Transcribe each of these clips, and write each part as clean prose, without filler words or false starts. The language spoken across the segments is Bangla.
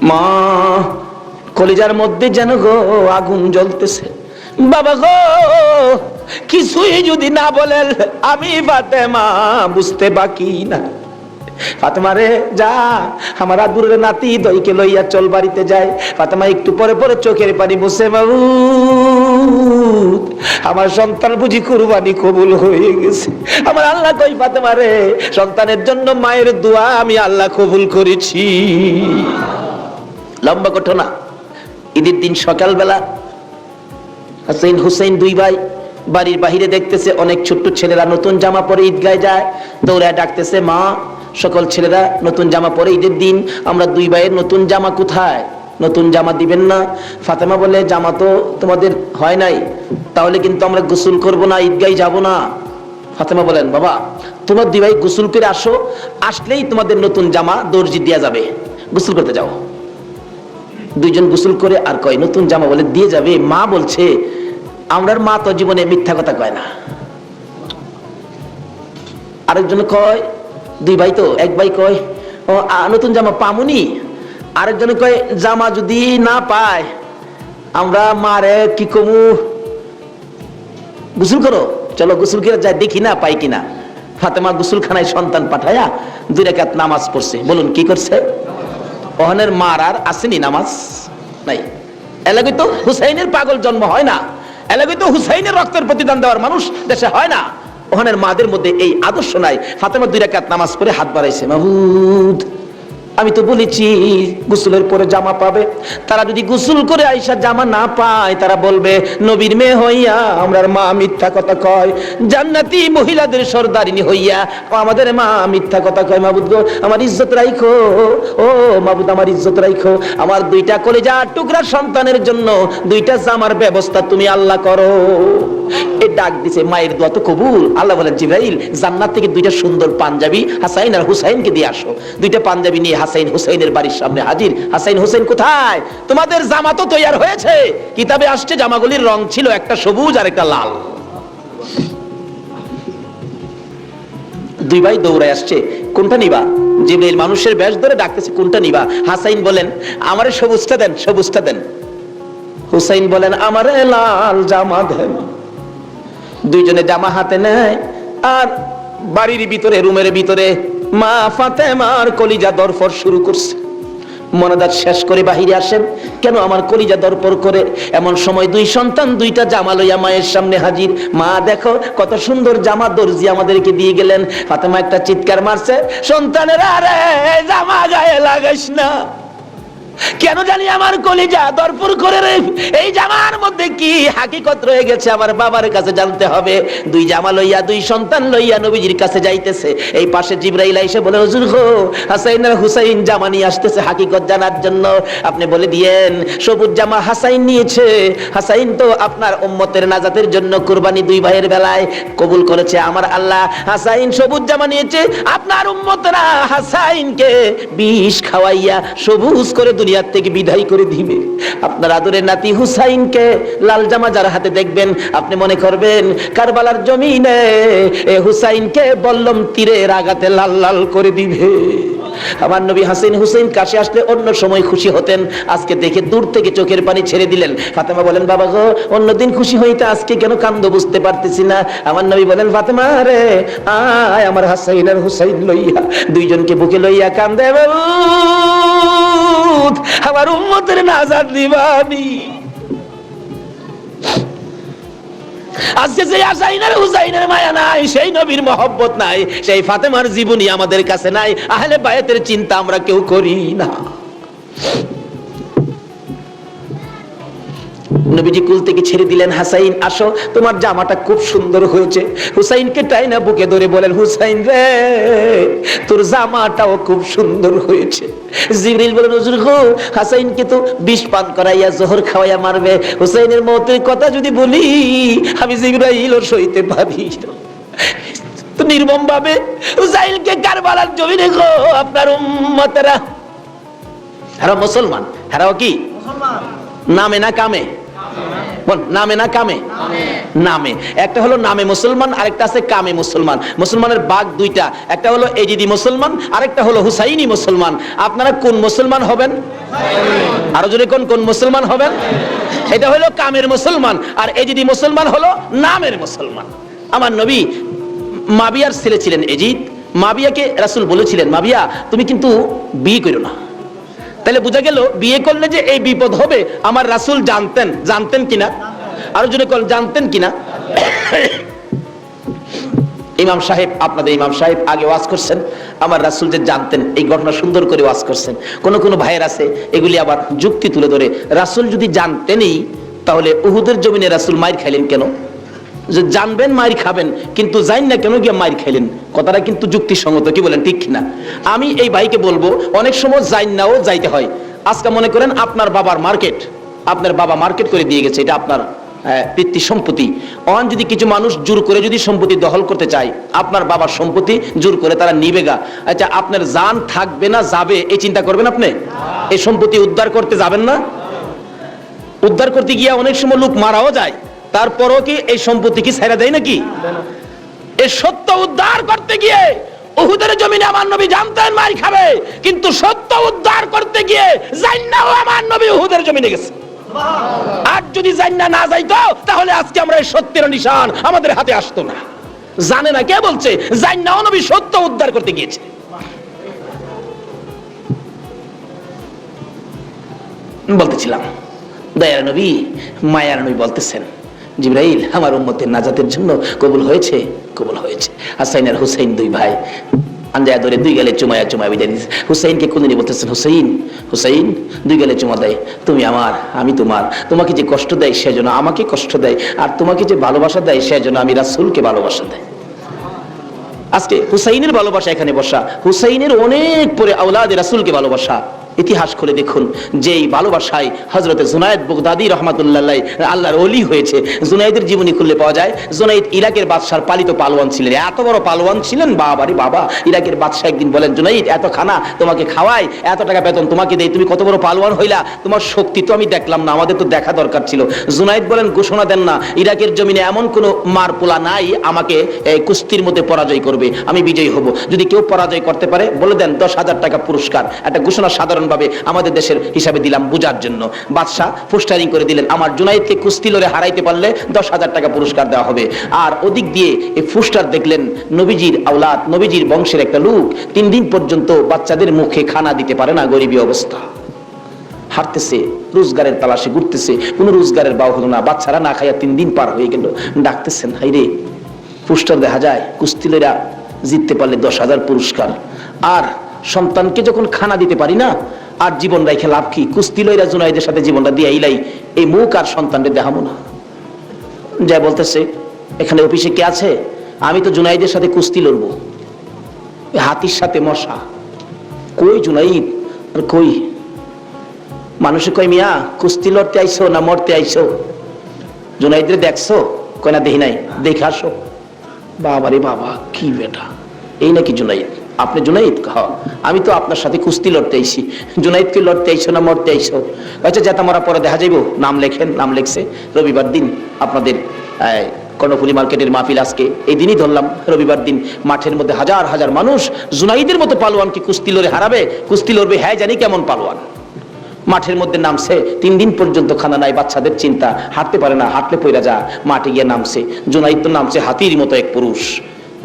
মা কলিজার মধ্যে যেন গো আগুন জ্বলতেছে। বাবা গো কিছুই যদি না বলেন আমি ফাতেমা বুঝতে বাকি না। ফাতেমা রে যা, আমার আদুরের নাতি দইকে লইয়া চল বাড়িতে যায়। ফাতেমা একটু পরে পরে চোখের পানি মুছে, বাবু আমার সন্তান বুঝি কুরবানি কবুল হয়ে গেছে। আমার আল্লাহ কই ফাতেমা রে, সন্তানের জন্য মায়ের দোয়া আমি আল্লাহ কবুল করেছি। লম্বা ঘটনা। ঈদের দিন সকালবেলা হাসান হুসাইন দুই ভাই বাড়ির বাহিরে দেখতেছে অনেক ছোট্ট ছেলেরা নতুন জামা পরে ঈদগায় যায়। দৌড়ায় ডাকতেছে, মা সকল ছেলেরা নতুন জামা পরে ঈদের দিন আমরা দুই ভাইয়ের নতুন জামা কোথায়? নতুন জামা দিবেন না? ফাতেমা বলে, জামা তো তোমাদের হয় নাই, তাহলে কিন্তু আমরা গোসল করব না, ঈদগায় যাব না। ফাতেমা বলেন, বাবা তোমার দুই ভাই গোসল করে আসো, আসলেই তোমাদের নতুন জামা দর্জি দেয়া যাবে, গোসল করতে যাও। দুইজন গোসল করে আর কয় নতুন জামা বলে দিয়ে যাবে। মা বলছে, আমরার মা তো জীবনে মিথ্যা কথা কয় না। আরেকজন কয়, দুই ভাই তো, এক ভাই কয় নতুন জামা পামুনি, আরেকজন কয় জামা যদি না পায় আমরা মারে কি কমু, গোসল করো, চলো গোসল করে যাই দেখি না পাই কিনা। ফাতেমা গোসলখানায় সন্তান পাঠায়া 2 রাকাত নামাজ পড়ছে। বলুন কি করছে? ওখানের মার আর আসেনি নামাজ নাই। এলাকায় তো হুসাইনের পাগল জন্ম হয় না, এলাকায় তো হুসাইনের রক্তের প্রতিদান দেওয়ার মানুষ দেশে হয় না। ওখানের মাদের মধ্যে এই আদর্শ নাই। ফাতেমা 2 রাকাত নামাজ পড়ে হাত বাড়াইছে, মাহবুব আমি তো বলেছি গোসলের পরে জামা পাবে। তারা যদি গোসল করে আইসা জামা না পায়, তারা বলবে নবীর মেয়ে হইয়া আমরার মা মিথ্যা কথা কয়, জান্নাতি মহিলাদের সরদারিনী হইয়া আমাদের মা মিথ্যা কথা কয়। মাবুদ গো আমার ইজ্জত রাখো, ও মাবুদ আমার ইজ্জত রাখো, আমার 2টা কলিজা টুকরা সন্তানের জন্য 2টা জামার ব্যবস্থা তুমি আল্লাহ করো। এই ডাক দিছে, মায়ের দোয়া তো কবুল। আল্লাহ বলেন, জিবরাইল জান্নাত থেকে 2টা সুন্দর পাঞ্জাবি হাসাইন আর হুসাইনকে দিয়ে আসো। 2টা পাঞ্জাবি নিয়ে হাসাইন হুসাইনের বাড়ির সামনে হাজির। হাসাইন হুসাইন কোথায়? তোমাদের জামা তো তৈয়ার হয়েছে। কিতাবে আসছে জামাগুলির রং ছিল একটা সবুজ আর একটা লাল। 2 ভাই দৌড়ায় আসছে, কোনটা নিবা? জিবরাইল মানুষের বেশ ধরে ডাকতেছে, কোনটা নিবা? হাসাইন বলেন, আমারে সবুজটা দেন, সবুজটা দেন। হুসাইন বলেন, আমারে লাল জামা দেন। 2জনে জামা হাতে নেয় আর বাড়ির ভিতরে রুমের ভিতরে মা ফাতেমার কলিজা দরপর শুরু করছে। মনাদার শেষ করে বাহিরে আসেন, কেন আমার কলিজা দরপর করে? এমন সময় 2 সন্তান 2টা জামা লইয়া মায়ের সামনে হাজির। মা দেখো কত সুন্দর জামা দর্জি আমাদেরকে দিয়ে গেলেন। ফাতেমা একটা চিৎকার মারছে, সন্তানেরা আরে জামা গায়ে লাগাইস না, কেন জানি আমার কলিজা দরপুর করে রে। এই জামার মধ্যে কি হাকিকত রয়ে গেছে আমার বাবার কাছে জানতে হবে। 2 জামা লইয়া 2 সন্তান লইয়া নবীজির কাছে যাইতেছে। এই পাশে জিবরাইল এসে বলে, হুজুর গো হাসাইন আর হুসাইন জামা নিয়ে আসতেছে হাকিকত জানার জন্য, আপনি বলে দিয়েন সবুজ জামা হাসাইন নিয়েছে। হাসাইন তো আপনার উম্মতের নাজাতের জন্য কুরবানি 2 ভাইয়ের বেলায় কবুল করেছে আমার আল্লাহ। হাসাইন সবুজ জামা নিয়েছে, আপনার উম্মতরা হাসাইনকে বিষ খাওয়াইয়া সবুজ করে দুনিয়ার থেকে বিদায় করে দিবে। আপনার আদরের নাতি হুসাইনকে লাল জামা যার হাতে দেখবেন, আপনি মনে করবেন কারবালার জমিনে এ হুসাইনকে বল্লম তীরের আঘাতে লাল লাল করে দিবে। আমার নবী হাসান হুসাইন কাছে আসলে অন্য সময় খুশি হতেন, আজকে দেখে দূর থেকে চোখের পানি ছেড়ে দিলেন। ফাতেমা বলেন, বাবা গো অন্যদিন খুশি হইতে আজকে কেন কান্দ বুঝতে পারতেছি না। আমার নবী বলেন, ফাতেমা রে আয় আমার হাসাইন আর হুসাইন লইয়া। 2জনকে বুকে লইয়া কান্দে, আমার উম্মতের নাজাত দিবানি। আজকে যে হাসাইনের হুসাইনের মায়া নাই, সেই নবীর মহব্বত নাই, সেই ফাতেমার জীবনী আমাদের কাছে নাই, আহলে বায়াতের চিন্তা আমরা কেউ করি না। নবীজি কুল থেকে ছেড়ে দিলেন, হাসাইন আসো তোমার জামাটা খুব সুন্দর হয়েছে। হুসাইনকে টাইনা বুকে ধরে বলেন, হুসাইন রে তোর জামাটাও খুব সুন্দর হয়েছে। জিবরিল বলেন, হুজুর গো হাসাইনকে তো বিষ পান করাইয়া জোহর খাওয়াইয়া মারবে, হুসাইনের মতের কথা যদি বলি আমি জিবরাইলও সইতে পারি তো নির্মম ভাবে হুসাইনকে কারবালার জমিনে গো আপনার উম্মতেরা, হারা মুসলমান, হারাও কি মুসলমান, নামে না কামে? বল, নামে না কামে? নামে। একটা হলো নামে মুসলমান, আরেকটা আছে কামে মুসলমান। মুসলমানের ভাগ দুইটা, একটা হলো এজিদি মুসলমান, আরেকটা হলো হুসাইনি মুসলমান। আপনারা কোন মুসলমান হবেন? আরো জোরে কোন মুসলমান হবেন? এটা হলো কামের মুসলমান, আর এজিদি মুসলমান হলো নামের মুসলমান। আমার নবী মাবিয়ার ছেলে ছিলেন এজিদ। মাবিয়াকে রাসূল বলেছিলেন, মাবিয়া তুমি কিন্তু বিয়ে করো না। তাহলে বোঝা গেল বিয়ে করলে যে এই বিপদ হবে আমার রাসূল জানতেন কিনা? আরো জোরে কোন জানতেন কিনা? ইমাম সাহেব, আপনাদের ইমাম সাহেব আগে ওয়াজ করছেন, আমার রাসূল যে জানতেন এই ঘটনা সুন্দর করে ওয়াজ করছেন। কোন ভাইয়ের আছে এগুলি আবার যুক্তি তুলে ধরে, রাসূল যদি জানতেনই তাহলে উহুদের জমিনে রাসূল মাইর খাইলেন কেন? যে জানবেন মাইর খাবেন, কিন্তু জানেন না কেন গিয়ে মাইর খাইলেন? কথাটা কিন্তু যুক্তিসঙ্গত, কি বলেন, ঠিক কিনা? আমি এই ভাইকে বলবো, অনেক সময় জান নাও যাইতে হয়। আজকে মনে করেন আপনার বাবার মার্কেট, আপনার বাবা মার্কেট করে দিয়ে গেছে, এটা আপনার পিতৃ সম্পত্তি। অন যদি কিছু মানুষ জোর করে যদি সম্পত্তি দখল করতে চায়, আপনার বাবার সম্পত্তি জোর করে তারা নিবে গা, আচ্ছা আপনার জান থাকবে না যাবে এই চিন্তা করবেন আপনি? এই সম্পত্তি উদ্ধার করতে যাবেন না? উদ্ধার করতে গিয়ে অনেক সময় লোক মারাও যায়, তারপরও কি এই সম্পত্তি কি ছেড়ে দেয় নাকি? এই সত্য উদ্ধার করতে গিয়ে উহুদের জমিনে আমার নবী জানতেন মার খাবে, কিন্তু সত্য উদ্ধার করতে গিয়ে জান্নাও আমার নবী উহুদের জমিনে গেছে। আর যদি জান্না না যাইতো তাহলে আজকে আমরা এই সত্যের নিশান আমাদের হাতে আসতো না। জানে না, কে বলছে? জান্নাও নবী সত্য উদ্ধার করতে গিয়েছে। বলতেছিলাম দয়ার নবী, মায়ার নবী বলতেছেন, জিবরাইল আমার উম্মতের নাজাতের জন্য কবুল হয়েছে, কবুল হয়েছে। হাসাইন আর হুসাইন দুই ভাই আঞ্জায় ধরে দুই গালে চুমায়া বিদায় দিয়েছে। হুসাইনকে কোনদিনই বলতেছেন, হুসাইন দুই গালে চুমা দেয়, তুমি আমার আমি তোমার। তোমাকে যে কষ্ট দেয় সেজন্য আমাকে কষ্ট দেয়, আর তোমাকে যে ভালোবাসা দেয় সেজন্য আমি রাসূলকে ভালোবাসা দেয়। আজকে হুসাইনের ভালোবাসা এখানে বসা, হুসাইনের অনেক পরে আওলাদে রাসূলকে ভালোবাসা। ইতিহাস খুলে দেখুন, যেই ভালোবাসায় হযরতে জুনায়েদ বাগদাদী রাহমাতুল্লাহ আলাইহি আল্লাহর ওলি হয়েছে। জুনায়েদের জীবনী খুললে পাওয়া যায়, জুনায়েদ ইরাকের বাদশার পালিত পালোয়ান ছিলেন। এত বড় পালোয়ান ছিলেন, বাবারে বাবা। ইরাকের বাদশা একদিন বলেন, জুনায়েদ এত খানা তোমাকে খাওয়াই, এত টাকা বেতন তোমাকে দেই, তুমি কত বড় পালোয়ান হইলা, তোমার শক্তি তো আমি দেখলাম না, আমাদের তো দেখা দরকার ছিল। জুনায়েদ বলেন, ঘোষণা দেন না, ইরাকের জমিনে এমন কোন মারপোলা নাই আমাকে কুস্তির মধ্যে পরাজয় করবে, আমি বিজয়ী হব। যদি কেউ পরাজয় করতে পারে বলে দেন 10,000 টাকা পুরস্কার। একটা ঘোষণা সাধারণ ভাবে আমাদের দেশের হিসাবে দিলাম বুঝার জন্য। বাদশা পোস্টারিং করে দিলেন, আমার জুনায়েদকে কুস্তি লড়ে হারাইতে পারলে 10,000 টাকা পুরস্কার দেওয়া হবে। আর ওদিক দিয়ে এই পোস্টার দেখলেন নবীজির আওলাদ, নবীজির বংশের একটা লোক 3 দিন পর্যন্ত বাচ্চাদের মুখে খানা দিতে পারে না, গরিবী অবস্থা, হারতেছে, রোজগারের তালাশে ঘুরতেছে, কোনো রোজগারের বাউ হলো না, বাচ্চারা না খাইয়া 3 দিন পার হয়ে গেল। ডাকতেছেন, হাইরে পোস্টার দেখা যায় কুস্তি লড়া জিততে পারলে 10,000 পুরস্কার, আর সন্তানকে যখন খানা দিতে পারি না, আর জীবন রাইখে লাভ কি? কুস্তি লইরা জুনায়েদের সাথে জীবনটা দিয়ে আইলাই, এই মুখ আর সন্তানকে দেখাবো না। যা বলতেছে, এখানে অফিসে কে আছে? আমি তো জুনায়েদের সাথে কুস্তি লড়বো, হাতির সাথে মশা। কই জুনায়েদ? আর কই? মানুষে কই, মিয়া কুস্তি লড়তে আইছো না মরতে আইছো? জুনায়েদরে দেখছো? কই না দেখি নাই, দেখে আসো। বাবারে বাবা, কি বেটা, এই নাকি জুনায়েদ? আপনি জুনায়েদ? হ্যাঁ, আমি তো আপনার সাথে কুস্তি লড়তে আইছি। জুনায়েদকে লড়তে আইছো না মরতে আইছো? আচ্ছা যেটা মরা পরে দেখা যাইব, নাম লেখেন। নাম লেখছে, রবিবার দিন আপনাদের কর্ণফুলী মার্কেটের মাহফিল, আজকে এই দিনই ধরলাম রবিবার দিন, মাঠের মধ্যে হাজার হাজার মানুষ জুনায়েদের মতো পালোয়ানকে কুস্তি লড়ে হারাবে, কুস্তি লড়বে। হ্যাঁ জানি কেমন পালোয়ান। মাঠের মধ্যে নামছে, 3 দিন পর্যন্ত খানা নাই, বাচ্চাদের চিন্তা, হাঁটতে পারে না, হাঁটলে পয়রা যা। মাঠে গিয়ে নামছে, জুনায়েদ তো নামছে হাতির মতো এক পুরুষ।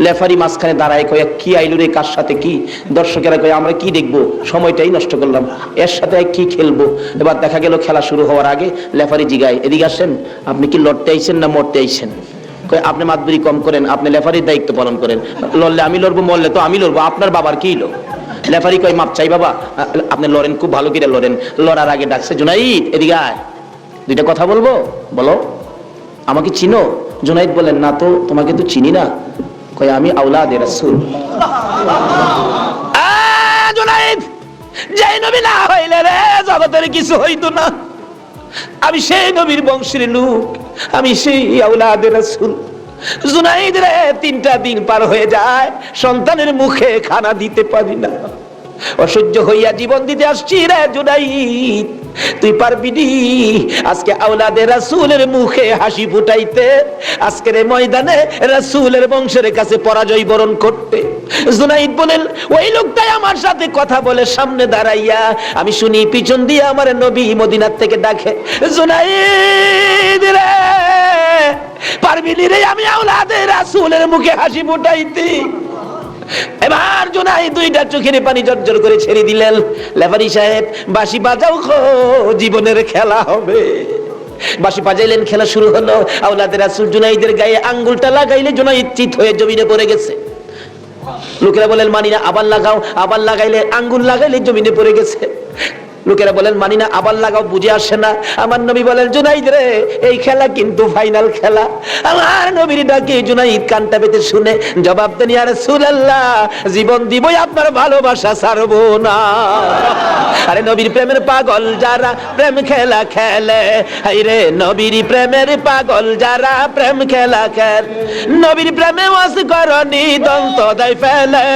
লেফারি মাঝখানে দাঁড়ায়, কয় কি আইলো রে, কার সাথে কি? দর্শকেরা কয় আমরা কি দেখবো, সময়টাই নষ্ট করলাম, এর সাথে কি খেলবো। এবার দেখা গেল খেলা শুরু হওয়ার আগে লেফারি জিগায়, এদিকে আসেন, আপনি কি লড়তে আইছেন না মরতে আইছেন? কয় আপনি মাতবরি কম করেন, আপনি লেফারির দায়িত্ব পালন করেন। লড়লে আমি লড়বো, মরলে তো আমি লড়বো, আপনার বাবার কি লো? লেফারি কয় মাপ চাই বাবা, আপনি লড়েন, খুব ভালো করে লড়েন। লড়ার আগে ডাকছে, জুনায়েদ এদিকে আয়, 2টা কথা বলবো, বলো। আমাকে চিনো? জুনায়েদ বলেন, না তো, তোমাকে তো চিনি না। কয় আমি আওলাদে রাসূল। জুনায়েদ, যে নবী না হইলে রে জগতের কিছু হইতো না। আমি সেই নবীর বংশের লোক, আমি সেই আওলাদে রাসূল। জুনায়েদ রে 3টা দিন পার হয়ে যায়, সন্তানের মুখে খানা দিতে পারি না। অসহ্য হইয়া জীবন দিতে আসছি রে জুনাইদ, তুই পারবি নি আজকে আওলাদে রাসূলের মুখে হাসি ফুটাইতে, আজকের এই ময়দানে রাসূলের বংশের কাছে পরাজয় বরণ করতে? জুনাইদ বলেন, ওই লোকটাই আমার সাথে কথা বলে সামনে দাঁড়াইয়া, আমি শুনি পিছন দিয়ে আমার নবী মদিনার থেকে ডাকে, জুনাইদ রে, পারবি নি রে আমি আওলাদে রাসূলের মুখে হাসি ফুটাইতে? এবার জুনাইদ দুইটা চোখের পানি জর্জর করে ছেড়ে দিলেন। লেফারি সাহেব বাঁশি বাজাও খো, জীবনের খেলা হবে। বাঁশি বাজাইলেন, খেলা শুরু হলো। আওলাদে রাসূল জুনাইদের গায়ে আঙ্গুলটা লাগাইলে জুনাইদ চিত হয়ে জমিনে পড়ে গেছে। লোকেরা বলেন মানি না, আবার লাগাও। আবার লাগাইলে, আঙ্গুল লাগাইলে জমিনে পড়ে গেছে। লোকেরা বলেন মানি না, আবার লাগাও, বুঝে আসে না। আমার নবী বলেন, জুনাইদ রে, এই খেলা কিন্তু ফাইনাল খেলা। আমার নবীর ডাকে জুনাইদ কানটা পেতে শুনে জবাব দেন, ইয়া রাসূলুল্লাহ, জীবন দিবই, আপনার ভালোবাসা ছাড়বো না। আরে নবীর প্রেমের পাগল যারা প্রেম খেলা খেলে, হায় রে নবীর প্রেমের পাগল যারা প্রেম খেলা খেলে, নবীর প্রেমে ওয়াস করনি দন্ত দেয় ফেলে।